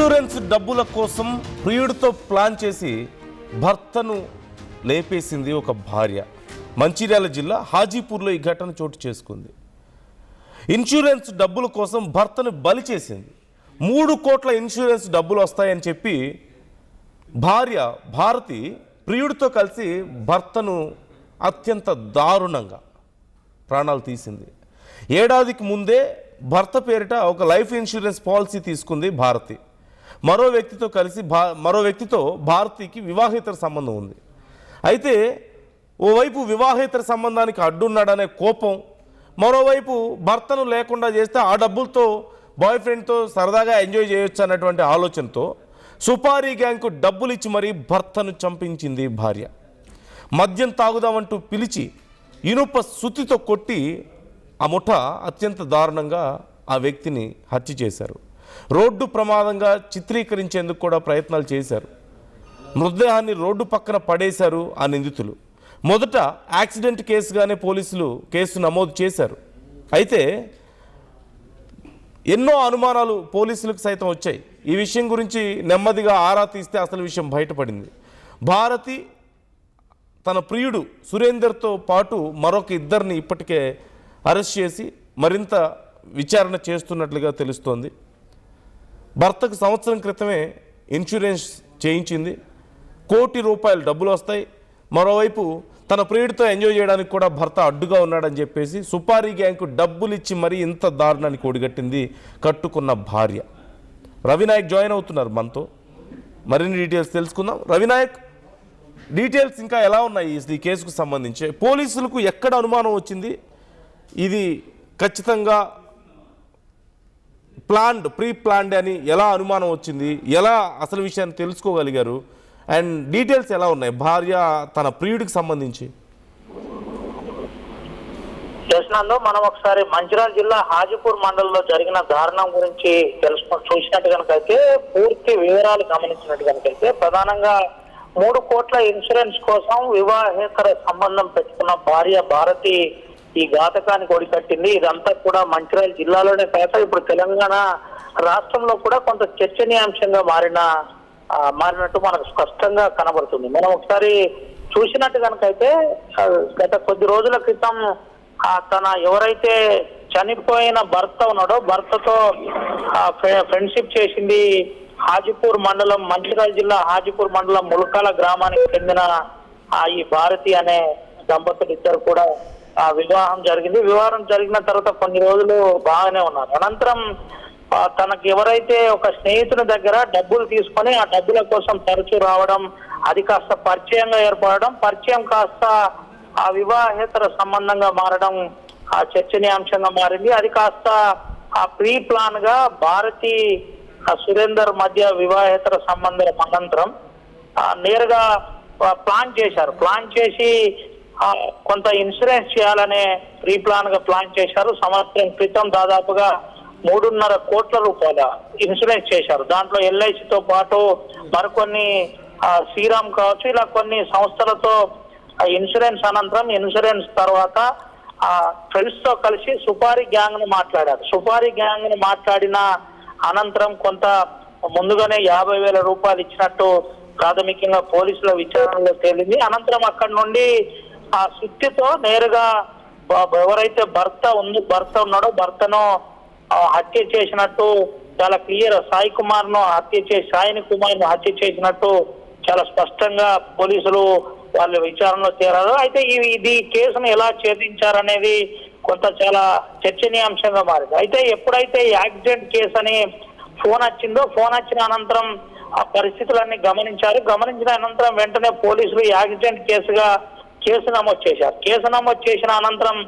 Insurance డబ్బుల కోసం ప్రియుడితో plan చేసి భర్తను లేపేసింది ఒక భార్య. మంచిర్యాల జిల్లా హాజీపూర్లో ఈ ఘటన చోటు చేసుకుంది. ఇన్సూరెన్స్ డబ్బుల కోసం భర్తను బలి చేసింది. 3 కోట్ల ఇన్సూరెన్స్ డబ్బులు వస్తాయని చెప్పి భార్య భారతి ప్రియుడితో కలిసి భర్తను అత్యంత దారుణంగా ప్రాణాలు తీసింది. ఏడాదికి ముందే భర్త పేరిట ఒక లైఫ్ ఇన్సూరెన్స్ పాలసీ తీసుకుంది భారతి. మరో వ్యక్తితో భారతికి వివాహేతర సంబంధం ఉంది. అయితే ఓవైపు వివాహేతర సంబంధానికి అడ్డున్నాడనే కోపం, మరోవైపు భర్తను లేకుండా చేస్తే ఆ డబ్బులతో బాయ్ ఫ్రెండ్తో సరదాగా ఎంజాయ్ చేయొచ్చు అన్నటువంటి ఆలోచనతో సుపారీ గ్యాంగ్కు డబ్బులు ఇచ్చి మరీ భర్తను చంపించింది భార్య. మద్యం తాగుదామంటూ పిలిచి ఇనుప సుత్తితో కొట్టి ఆ ముఠ అత్యంత దారుణంగా ఆ వ్యక్తిని హత్య చేశారు. రోడ్డు ప్రమాదంగా చిత్రీకరించేందుకు కూడా ప్రయత్నాలు చేశారు. మృతదేహాన్ని రోడ్డు పక్కన పడేశారు ఆ నిందితులు. మొదట యాక్సిడెంట్ కేసుగానే పోలీసులు కేసు నమోదు చేశారు. అయితే ఎన్నో అనుమానాలు పోలీసులకు సైతం వచ్చాయి. ఈ విషయం గురించి నెమ్మదిగా ఆరా తీస్తే అసలు విషయం బయటపడింది. భారతి తన ప్రియుడు సురేందర్తో పాటు మరొక ఇద్దరిని ఇప్పటికే అరెస్ట్ చేసి మరింత విచారణ చేస్తున్నట్లుగా తెలుస్తోంది. భర్తకు సంవత్సరం క్రితమే ఇన్సూరెన్స్ చేయించింది. ₹1 కోటి డబ్బులు వస్తాయి. మరోవైపు తన ప్రియుడితో ఎంజాయ్ చేయడానికి కూడా భర్త అడ్డుగా ఉన్నాడని చెప్పేసి సుపారీ గ్యాంగ్కు డబ్బులు ఇచ్చి మరీ ఇంత దారుణానికి ఒడిగట్టింది కట్టుకున్న భార్య. రవినాయక్ జాయిన్ అవుతున్నారు మనతో. మరిన్ని డీటెయిల్స్ తెలుసుకుందాం. రవినాయక్, డీటెయిల్స్ ఇంకా ఎలా ఉన్నాయి ఈ కేసుకు సంబంధించి? పోలీసులకు ఎక్కడ అనుమానం వచ్చింది? ఇది ఖచ్చితంగా ప్రీ ప్లాన్డ్ అని ఎలా అనుమానం వచ్చింది? ఎలా అసలు విషయాన్ని తెలుసుకోగలిగారు? అండ్ డీటెయిల్స్ ఎలా ఉన్నాయి భార్య తన ప్రియుడికి సంబంధించి? చేసినందు మనం ఒకసారి మంచిర్యాల జిల్లా హాజీపూర్ మండలంలో జరిగిన దారుణం గురించి చూసినట్టు కనుకైతే, పూర్తి వివరాలు గమనించినట్టు కనుకైతే, ప్రధానంగా 3 కోట్ల ఇన్సూరెన్స్ కోసం వివాహేతర సంబంధం పెట్టుకున్న భార్య భారతి ఈ ఘాతకానికి ఒడికట్టింది. ఇదంతా కూడా మంచిర్యాల జిల్లాలోనే కాక ఇప్పుడు తెలంగాణ రాష్ట్రంలో కూడా కొంత చర్చనీయాంశంగా మారినట్టు మనకు స్పష్టంగా కనబడుతుంది. మనం ఒకసారి చూసినట్టు కనుకైతే, గత కొద్ది రోజుల క్రితం తన ఎవరైతే చనిపోయిన భర్త ఉన్నాడో భర్తతో ఫ్రెండ్షిప్ చేసింది హాజీపూర్ మండలం, మంచిర్యాల జిల్లా హాజీపూర్ మండలం ములకాల గ్రామానికి చెందిన ఈ భారతి అనే దంపతులు ఇద్దరు కూడా వివాహం జరిగింది. వివాహం జరిగిన తర్వాత కొన్ని రోజులు బాగానే ఉన్నారు. అనంతరం తనకి ఎవరైతే ఒక స్నేహితుని దగ్గర డబ్బులు తీసుకొని ఆ డబ్బుల కోసం తరచూ రావడం, అది కాస్త పరిచయంగా ఏర్పడడం, పరిచయం కాస్త ఆ వివాహేతర సంబంధంగా మారడం ఆ చర్చనీయాంశంగా మారింది. అది కాస్త ఆ ప్రీ ప్లాన్ గా భారతి సురేందర్ మధ్య వివాహేతర సంబంధం అనంతరం నేరుగా ప్లాన్ చేశారు. ప్లాన్ చేసి కొంత ఇన్సూరెన్స్ చేయాలనే ప్రీ ప్లాన్ గా ప్లాన్ చేశారు. సంవత్సరం క్రితం దాదాపుగా ₹3.5 కోట్ల ఇన్సూరెన్స్ చేశారు. దాంట్లో ఎల్ఐసితో పాటు మరికొన్ని శ్రీరామ్ కావచ్చు, ఇలా కొన్ని సంస్థలతో ఇన్సూరెన్స్ అనంతరం ఇన్సూరెన్స్ తర్వాత ఫ్రెండ్స్ తో కలిసి సుపారీ గ్యాంగ్ ను మాట్లాడారు. సుపారీ గ్యాంగ్ ను మాట్లాడిన అనంతరం కొంత ముందుగానే ₹50,000 ఇచ్చినట్టు ప్రాథమికంగా పోలీసుల విచారణలో తేలింది. అనంతరం అక్కడి నుండి ఆ సుత్తితో నేరుగా ఎవరైతే భర్త ఉన్నాడో భర్తను హత్య చేసినట్టు చాలా క్లియర్, సాయిని కుమార్ను హత్య చేసినట్టు చాలా స్పష్టంగా పోలీసులు వాళ్ళ విచారణలో చేరారు. అయితే ఇది కేసును ఎలా ఛేదించారనేది కొంత చాలా చర్చనీయాంశంగా మారింది. అయితే ఎప్పుడైతే యాక్సిడెంట్ కేసు అని ఫోన్ వచ్చిన అనంతరం ఆ పరిస్థితులన్నీ గమనించిన అనంతరం వెంటనే పోలీసులు యాక్సిడెంట్ కేసు నమోదు చేశారు. కేసు నమోదు చేసిన అనంతరం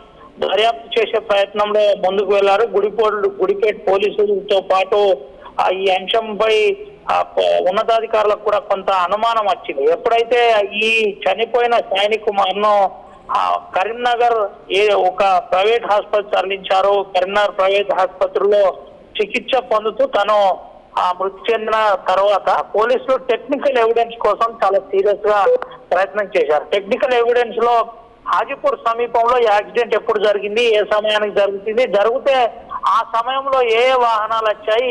దర్యాప్తు చేసే ప్రయత్నంలో ముందుకు వెళ్లారు. గుడిపేట పోలీసులతో పాటు ఈ అంశంపై ఉన్నతాధికారులకు కూడా కొంత అనుమానం వచ్చింది. ఎప్పుడైతే ఈ చనిపోయిన సాయిని కుమార్ను కరీంనగర్ ఒక ప్రైవేట్ ఆసుపత్రి తరలించారు. కరీంనగర్ ప్రైవేట్ ఆసుపత్రిలో చికిత్స పొందుతూ తను మృతి చెందిన తర్వాత పోలీసులు టెక్నికల్ ఎవిడెన్స్ కోసం చాలా సీరియస్ గా ప్రయత్నం చేశారు. టెక్నికల్ ఎవిడెన్స్ లో హాజీపూర్ సమీపంలో యాక్సిడెంట్ ఎప్పుడు జరిగింది, ఏ సమయానికి జరిగితే ఆ సమయంలో ఏ వాహనాలు వచ్చాయి,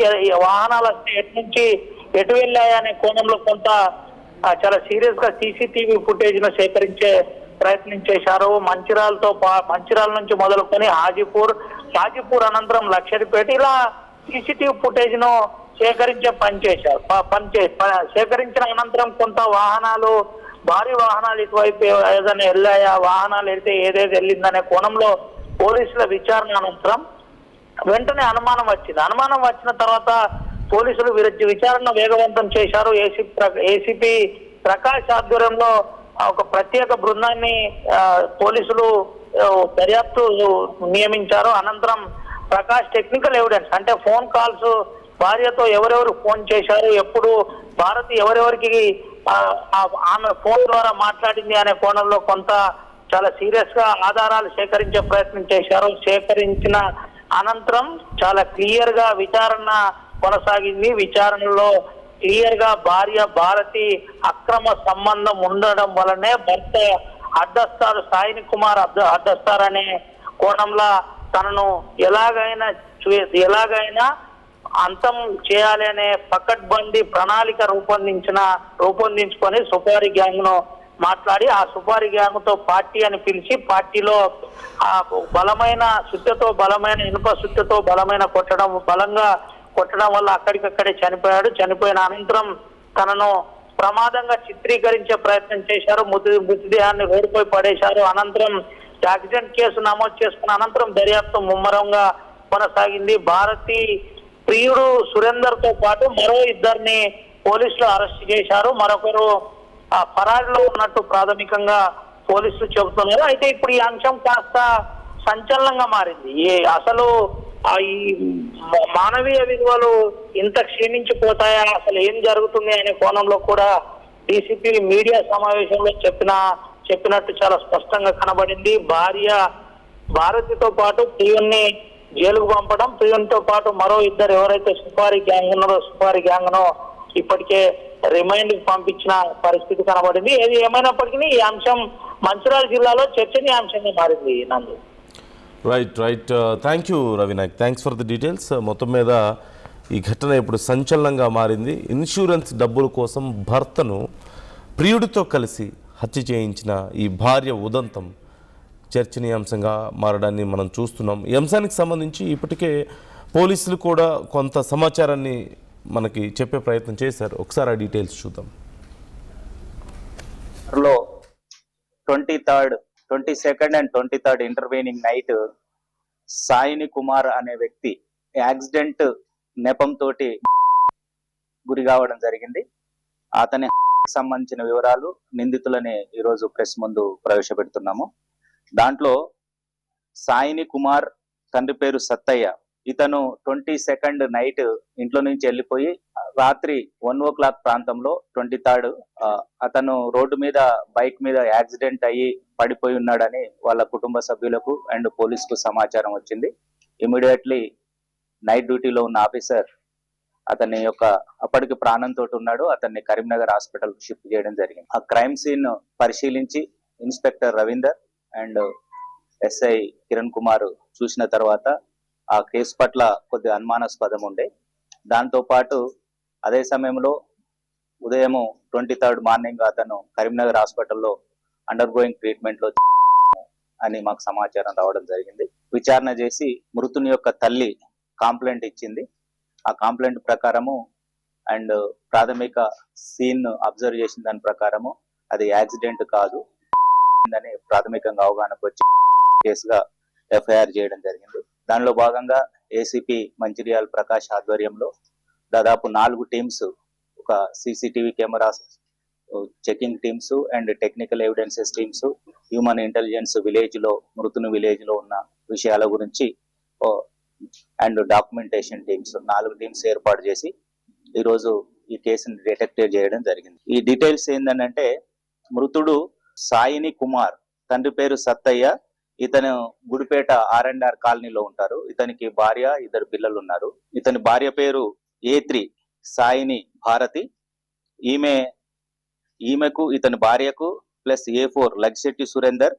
వాహనాలు వస్తే ఎటు నుంచి ఎటు వెళ్ళాయా అనే కోణంలో కొంత చాలా సీరియస్ గా సీసీటీవీ ఫుటేజ్ ను సేకరించే ప్రయత్నం చేశారు. మంచిర్యాల నుంచి మొదలుకొని హాజీపూర్ అనంతరం లక్షడిపేట ఇలా సీసీటీవీ ఫుటేజ్ ను సేకరించే సేకరించిన అనంతరం కొంత భారీ వాహనాలు ఇటువైపు ఏదైనా వెళ్ళాయా, వాహనాలు వెళ్తే ఏదేది వెళ్ళిందనే కోణంలో పోలీసుల విచారణ అనంతరం వెంటనే అనుమానం వచ్చిన తర్వాత పోలీసులు విచారణ వేగవంతం చేశారు. ఏసీపీ ప్రకాష్ ఆధ్వర్యంలో ఒక ప్రత్యేక బృందాన్ని పోలీసులు దర్యాప్తు నియమించారు. అనంతరం ప్రకాష్ టెక్నికల్ ఎవిడెన్స్ అంటే ఫోన్ కాల్స్, భార్యతో ఎవరెవరు ఫోన్ చేశారు, ఎప్పుడు భారతి ఎవరెవరికి ఆమె ఫోన్ ద్వారా మాట్లాడింది అనే కోణంలో కొంత చాలా సీరియస్ గా ఆధారాలు సేకరించే ప్రయత్నం చేశారు. సేకరించిన అనంతరం చాలా క్లియర్ గా విచారణ కొనసాగింది. విచారణలో క్లియర్ గా భార్య భారతి అక్రమ సంబంధం ఉండడం వలనే భర్త అడ్డస్తారు, సాయిని కుమార్ అడ్డస్తారనే కోణంలో తనను ఎలాగైనా అంతం చేయాలి అనే పకడ్బందీ ప్రణాళిక రూపొందించుకొని సుపారీ గ్యాంగ్ ను మాట్లాడి ఆ సుపారీ గ్యాంగ్ తో పార్టీ అని పిలిచి పార్టీలో బలమైన ఇనుప సుత్తతో బలంగా కొట్టడం వల్ల అక్కడికక్కడే చనిపోయాడు. చనిపోయిన అనంతరం తనను ప్రమాదంగా చిత్రీకరించే ప్రయత్నం చేశారు. మృతదేహాన్ని రోడ్డుపై పడేశారు. అనంతరం యాక్సిడెంట్ కేసు నమోదు చేసుకున్న అనంతరం దర్యాప్తు ముమ్మరంగా కొనసాగింది. భారతి ప్రియుడు సురేందర్ తో పాటు మరో ఇద్దరిని పోలీసులు అరెస్ట్ చేశారు. మరొకరు ఫరారీలో ఉన్నట్టు ప్రాథమికంగా పోలీసులు చెబుతున్నారు. అయితే ఇప్పుడు ఈ అంశం కాస్త సంచలనంగా మారింది. అసలు ఈ మానవీయ విలువలు ఇంత క్షీణించిపోతాయా, అసలు ఏం జరుగుతుంది అనే కోణంలో కూడా డీసీపీ మీడియా సమావేశంలో చెప్పినట్టు చాలా స్పష్టంగా కనబడింది. భారతితో పాటు ప్రియుణ్ణి జైలుకు పంపడం, ప్రియునితో పాటు మరో ఇద్దరు ఎవరైతే సుపారీ గ్యాంగ్ నో ఇప్పటికే రిమైండ్ పంపించిన పరిస్థితి కనబడింది. ఏది ఏమైనప్పటికీ ఈ అంశం మంచిర్యాల జిల్లాలో చర్చనీయాంశంగా మారింది. నందు right thank you Ravinayak, thanks for the details. మొత్తం మీద ఈ ఘటన ఇప్పుడు సంచలనంగా మారింది. ఇన్సూరెన్స్ డబ్బుల కోసం భర్తను ప్రియుడితో కలిసి హత్య చేయించిన ఈ భార్య ఉదంతం చర్చనీయాంశంగా మారడాన్ని మనం చూస్తున్నాం. ఈ అంశానికి సంబంధించి ఇప్పటికే పోలీసులు కూడా కొంత సమాచారాన్ని మనకి చెప్పే ప్రయత్నం చేశారు. ఒకసారి ఆ డీటెయిల్స్ చూద్దాం. 22nd and 23rd intervening night సాయిని కుమార్ అనే వ్యక్తి యాక్సిడెంట్ నెపంతో గురి కావడం జరిగింది. అతని సంబంధించిన వివరాలు నిందితులని ఈరోజు ప్రెస్ ముందు ప్రవేశపెడుతున్నాము. దాంట్లో సాయిని కుమార్ తండ్రి పేరు సత్తయ్య. ఇతను 22nd నైట్ ఇంట్లో నుంచి వెళ్ళిపోయి రాత్రి 1 o'clock ప్రాంతంలో 23rd అతను రోడ్డు మీద బైక్ మీద యాక్సిడెంట్ అయ్యి పడిపోయి ఉన్నాడని వాళ్ళ కుటుంబ సభ్యులకు అండ్ పోలీసుకు సమాచారం వచ్చింది. ఇమీడియట్లీ నైట్ డ్యూటీలో ఉన్న ఆఫీసర్ అతని యొక్క అప్పటికి ప్రాణంతో ఉన్నాడు, అతన్ని కరీంనగర్ హాస్పిటల్ షిఫ్ట్ చేయడం జరిగింది. ఆ క్రైమ్ సీన్ పరిశీలించి inspector Ravinder and SI Kiran Kumar చూసిన తర్వాత ఆ కేసు పట్ల కొద్ది అనుమానాస్పదం ఉండే. దాంతో పాటు అదే సమయంలో ఉదయం 23rd మార్నింగ్ అతను కరీంనగర్ హాస్పిటల్లో అండర్ గోయింగ్ ట్రీట్మెంట్ లో అని మాకు సమాచారం రావడం జరిగింది. విచారణ చేసి మృతుని యొక్క తల్లి కాంప్లైంట్ ఇచ్చింది. ఆ కాంప్లైంట్ ప్రకారము అండ్ ప్రాథమిక సీన్ అబ్జర్వ్ చేసిన దాని ప్రకారము అది యాక్సిడెంట్ కాదు అని ప్రాథమికంగా అవగాహనకు వచ్చి కేసుగా ఎఫ్ఐఆర్ చేయడం జరిగింది. దానిలో భాగంగా ఏసీపీ మంచిర్యాల ప్రకాష్ ఆధ్వర్యంలో దాదాపు 4 టీమ్స్, ఒక CCTV cameras checking teams and technical evidences teams, human intelligence village లో మృతుని విలేజ్ లో ఉన్న విషయాల గురించి అండ్ డాక్యుమెంటేషన్ టీమ్స్ 4 టీమ్స్ ఏర్పాటు చేసి ఈరోజు ఈ కేసుని డిటెక్ట్ చేయడం జరిగింది. ఈ డీటెయిల్స్ ఏంటంటే మృతుడు సాయిని కుమార్, తండ్రి పేరు సత్తయ్య. ఇతను గుడిపేట R&R కాలనీలో ఉంటారు. ఇతనికి భార్య, 2 పిల్లలు ఉన్నారు. ఇతని భార్య పేరు A3 సాయిని భారతి. ఈమెకు ఇతని భార్యకు ప్లస్ A4 లగ్శెట్టి సురేందర్,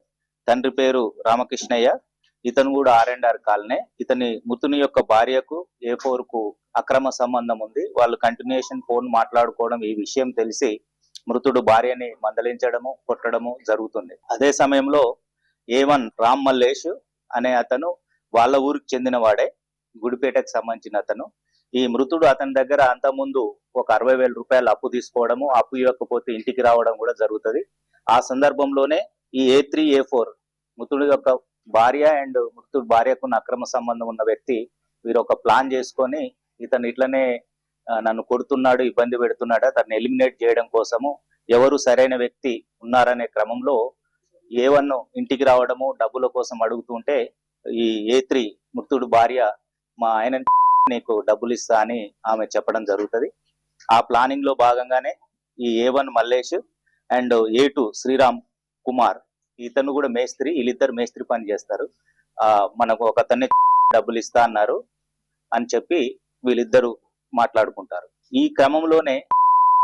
తండ్రి పేరు రామకృష్ణయ్య, ఇతను కూడా R&R కాలనే. ఇతని మృతుని యొక్క భార్యకు A4 కు అక్రమ సంబంధం ఉంది. వాళ్ళు కంటిన్యూషన్ ఫోన్ మాట్లాడుకోవడం, ఈ విషయం తెలిసి మృతుడు భార్యని మందలించడము, కొట్టడము జరుగుతుంది. అదే సమయంలో A1 రామ్ మల్లేష్ అనే అతను వాళ్ళ ఊరికి చెందిన వాడే, గుడిపేటకు సంబంధించిన అతను. ఈ మృతుడు అతని దగ్గర అంతకుముందు ఒక 60,000 రూపాయలు అప్పు తీసుకోవడము, అప్పు ఇవ్వకపోతే ఇంటికి రావడం కూడా జరుగుతుంది. ఆ సందర్భంలోనే ఈ A3, A4 మృతుడి యొక్క భార్య అండ్ మృతుడి భార్యకున్న అక్రమ సంబంధం ఉన్న వ్యక్తి వీరు ఒక ప్లాన్ చేసుకొని ఇతను ఇట్లనే నన్ను కొడుతున్నాడు, ఇబ్బంది పెడుతున్నాడు, అతన్ని ఎలిమినేట్ చేయడం కోసము ఎవరు సరైన వ్యక్తి ఉన్నారనే క్రమంలో A1 ఇంటికి రావడము, డబ్బుల కోసం అడుగుతుంటే ఈ A3 మృతుడు భార్య మా ఆయన నీకు డబ్బులు ఇస్తా అని ఆమె చెప్పడం జరుగుతుంది. ఆ ప్లానింగ్ లో భాగంగానే ఈ A1 Mallesh and A2 Sriram Kumar, ఇతను కూడా మేస్త్రి, వీళ్ళిద్దరు మేస్త్రి పని చేస్తారు. మనకు ఒక అతన్ని డబ్బులు ఇస్తా అన్నారు అని చెప్పి వీళ్ళిద్దరు మాట్లాడుకుంటారు. ఈ క్రమంలోనే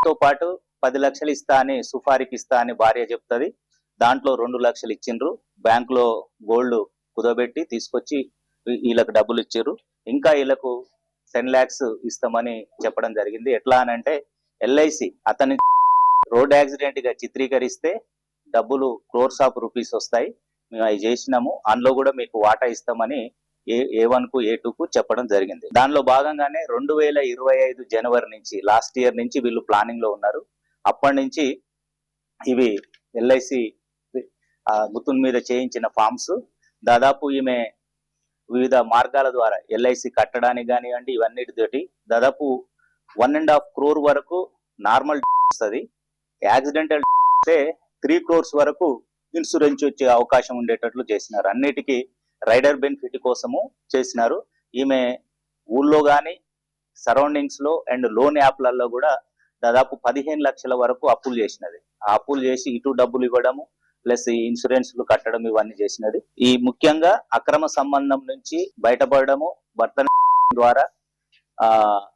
తో పాటు 10 లక్షలు ఇస్తా అని, సుఫారికి ఇస్తా అని భార్య చెప్తుంది. దాంట్లో 2 లక్షలు ఇచ్చిండ్రు. బ్యాంకులో గోల్డ్ కుదబెట్టి తీసుకొచ్చి వీళ్ళకి డబ్బులు ఇచ్చారు. ఇంకా వీళ్ళకు 10 lakhs ఇస్తామని చెప్పడం జరిగింది. ఎట్లా అని అంటే LIC అతని రోడ్ యాక్సిడెంట్ గా చిత్రీకరిస్తే డబ్బులు crores of rupees వస్తాయి, మేము అవి చేసినాము, అందులో కూడా మీకు వాటా ఇస్తామని A1 కు A2 కు చెప్పడం జరిగింది. దానిలో భాగంగానే 2025 జనవరి నుంచి, లాస్ట్ ఇయర్ నుంచి వీళ్ళు ప్లానింగ్ లో ఉన్నారు. అప్పటి నుంచి ఇవి LIC గుర్తుల మీద చేయించిన ఫామ్స్ దాదాపు ఈమె వివిధ మార్గాల ద్వారా LIC కట్టడానికి కానివ్వండి, ఇవన్నిటితోటి దాదాపు 1.5 crore వరకు నార్మల్ వస్తుంది. యాక్సిడెంటల్ 3 crores వరకు ఇన్సూరెన్స్ వచ్చే అవకాశం ఉండేటట్లు చేసినారు. అన్నిటికీ రైడర్ బెనిఫిట్ కోసము చేసినారు. ఈమె ఊళ్ళో కానీ సరౌండింగ్స్ లో అండ్ లోన్ యాప్లలో కూడా దాదాపు 15 లక్షల వరకు అప్పులు చేసినది. ఆ అప్పులు చేసి ఇటు డబ్బులు ఇవ్వడము ప్లస్ ఈ ఇన్సూరెన్స్లు కట్టడం ఇవన్నీ చేసినది. ఈ ముఖ్యంగా అక్రమ సంబంధం నుంచి బయటపడము, భర్త ద్వారా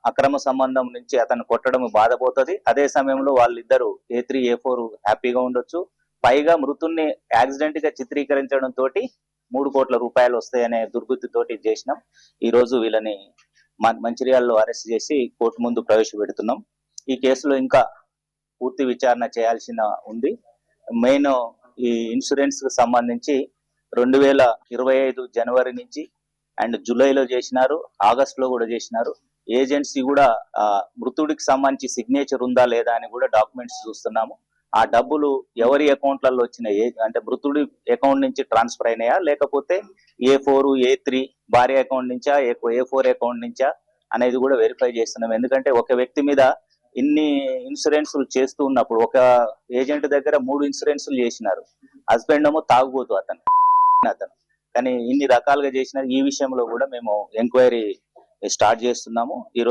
అక్రమ సంబంధం నుంచి అతను కొట్టడం బాధపోతుంది. అదే సమయంలో వాళ్ళిద్దరు A3, A4 హ్యాపీగా ఉండొచ్చు. పైగా మృతుల్ని యాక్సిడెంట్ గా చిత్రీకరించడం తోటి 3 కోట్ల రూపాయలు వస్తాయనే దుర్బుద్ధితోటి చేసినాం. ఈ రోజు వీళ్ళని మంచిర్యాలలో అరెస్ట్ చేసి కోర్టు ముందు ప్రవేశపెడుతున్నాం. ఈ కేసులో ఇంకా పూర్తి విచారణ చేయాల్సిన ఉంది. మెయిన్ ఈ ఇన్సూరెన్స్ కు సంబంధించి 2025 జనవరి నుంచి అండ్ జూలైలో చేసినారు, ఆగస్ట్ లో కూడా చేసినారు. ఏజెన్సీ కూడా మృతుడికి సంబంధించి సిగ్నేచర్ ఉందా లేదా అని కూడా డాక్యుమెంట్స్ చూస్తున్నాము. ఆ డబ్బులు ఎవరి అకౌంట్లలో వచ్చినాయి అంటే మృతుడి అకౌంట్ నుంచి ట్రాన్స్ఫర్ అయినాయా లేకపోతే A4, A3 భార్య అకౌంట్ నుంచా, A4 అకౌంట్ నుంచా అనేది కూడా వెరిఫై చేస్తున్నాం. ఎందుకంటే ఒక వ్యక్తి మీద ఇన్ని ఇన్సూరెన్స్లు చేస్తూ ఉన్నప్పుడు ఒక ఏజెంట్ దగ్గర 3 ఇన్సూరెన్స్లు చేసినారు. హస్బెండ్ ఏమో తాగుబోతు అతను, కానీ ఇన్ని రకాలుగా చేసినారు. ఈ విషయంలో కూడా మేము ఎంక్వైరీ స్టార్ట్ చేస్తున్నాము. ఈ రోజు